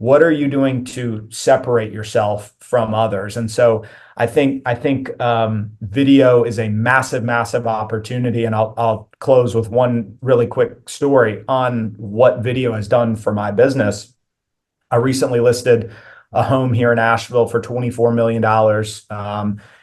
what are you doing to separate yourself from others? And so I think video is a massive, massive opportunity. And I'll close with one really quick story on what video has done for my business. I recently listed a home here in Asheville for $24 million.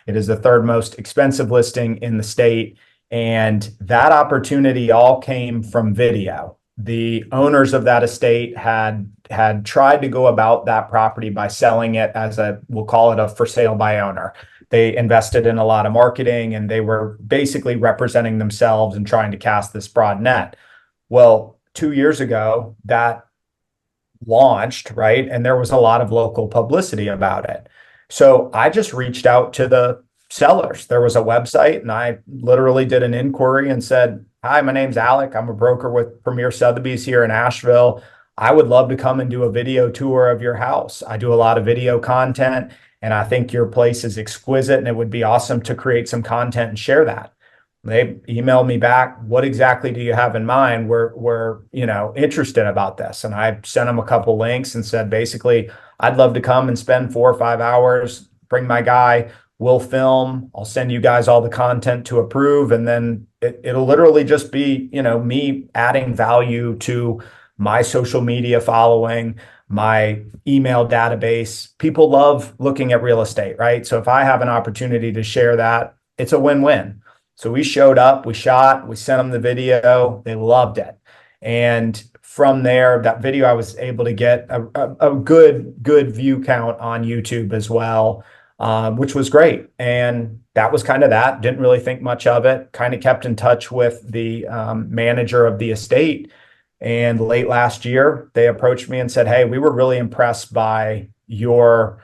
It is the third most expensive listing in the state. And that opportunity all came from video. The owners of that estate had tried to go about that property by selling it as we'll call it a for sale by owner. They invested in a lot of marketing and they were basically representing themselves and trying to cast this broad net. Well, 2 years ago, that launched, right? And there was a lot of local publicity about it. So I just reached out to the sellers. There was a website and I literally did an inquiry and said, "Hi, my name's Alec. I'm a broker with Premier Sotheby's here in Asheville. I would love to come and do a video tour of your house. I do a lot of video content and I think your place is exquisite and it would be awesome to create some content and share that." They emailed me back, "What exactly do you have in mind? We're interested about this." And I sent them a couple links and said, basically, I'd love to come and spend 4 or 5 hours, bring my guy, we'll film, I'll send you guys all the content to approve. And then it'll literally just be, me adding value to my social media following, my email database. People love looking at real estate, right? So if I have an opportunity to share that, it's a win-win. So we showed up, we shot, we sent them the video, they loved it. And from there, that video, I was able to get a good view count on YouTube as well, which was great. And that was kind of that. Didn't really think much of it. Kind of kept in touch with the manager of the estate. And late last year, they approached me and said, "Hey, we were really impressed by your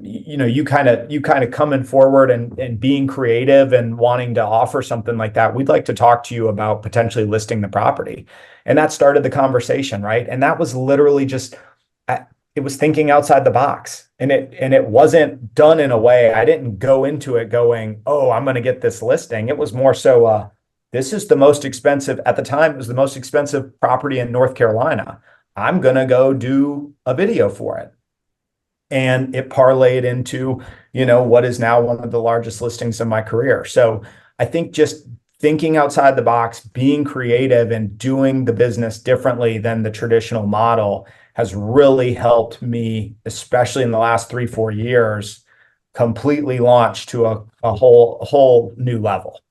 you kind of coming forward and being creative and wanting to offer something like that. We'd like to talk to you about potentially listing the property." And that started the conversation, right? And that was literally just, it was thinking outside the box. And it wasn't done in a way, I didn't go into it going, "Oh, I'm going to get this listing." It was more so, this is the most expensive, at the time, it was the most expensive property in North Carolina. I'm going to go do a video for it. And it parlayed into, what is now one of the largest listings in my career. So I think just thinking outside the box, being creative and doing the business differently than the traditional model has really helped me, especially in the last 3-4 years, completely launch to a whole new level.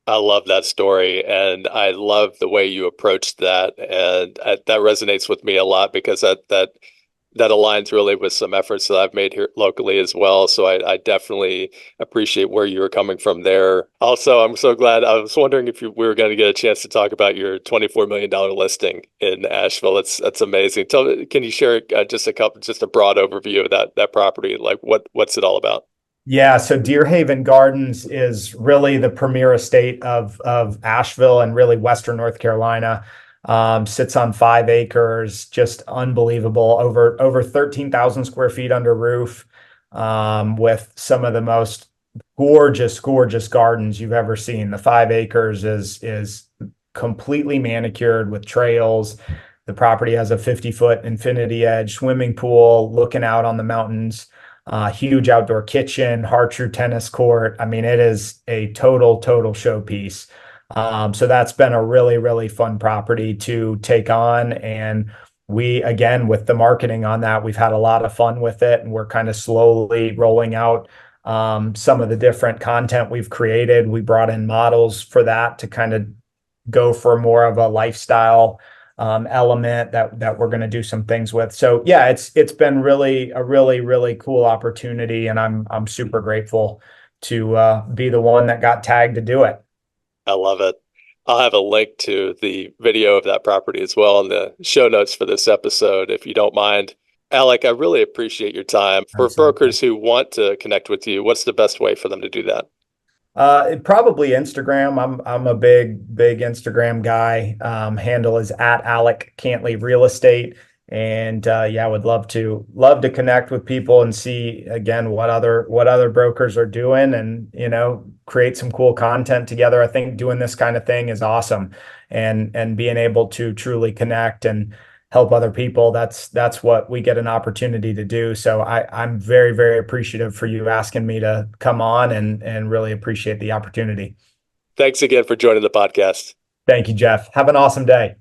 I love that story, and I love the way you approached that, and that resonates with me a lot because that aligns really with some efforts that I've made here locally as well. So I definitely appreciate where you were coming from there. Also, I'm so glad. I was wondering if we were going to get a chance to talk about your $24 million listing in Asheville. That's amazing. Can you share just a broad overview of that property? Like what's it all about? Yeah, so Deerhaven Gardens is really the premier estate of Asheville and really Western North Carolina. Sits on 5 acres, just unbelievable. Over 13,000 square feet under roof, with some of the most gorgeous gardens you've ever seen. The 5 acres is completely manicured with trails. The property has a 50-foot infinity edge swimming pool looking out on the mountains. Huge outdoor kitchen, Hartrue tennis court. I mean, it is a total showpiece. So that's been a really, really fun property to take on. And we, again, with the marketing on that, we've had a lot of fun with it. And we're kind of slowly rolling out some of the different content we've created. We brought in models for that to kind of go for more of a lifestyle element that we're going to do some things with. So yeah, it's been really a really cool opportunity, and I'm super grateful to be the one that got tagged to do it. I love it. I'll have a link to the video of that property as well in the show notes for this episode, if you don't mind. Alec, I really appreciate your time. For brokers who want to connect with you, what's the best way for them to do that? Probably Instagram. I'm a big Instagram guy. Handle is at Alec Cantley Real Estate. And yeah, I would love to connect with people and see again what other brokers are doing, and create some cool content together. I think doing this kind of thing is awesome, and being able to truly connect and help other people, that's what we get an opportunity to do. So I'm very, very appreciative for you asking me to come on, and really appreciate the opportunity. Thanks again for joining the podcast. Thank you, Jeff. Have an awesome day.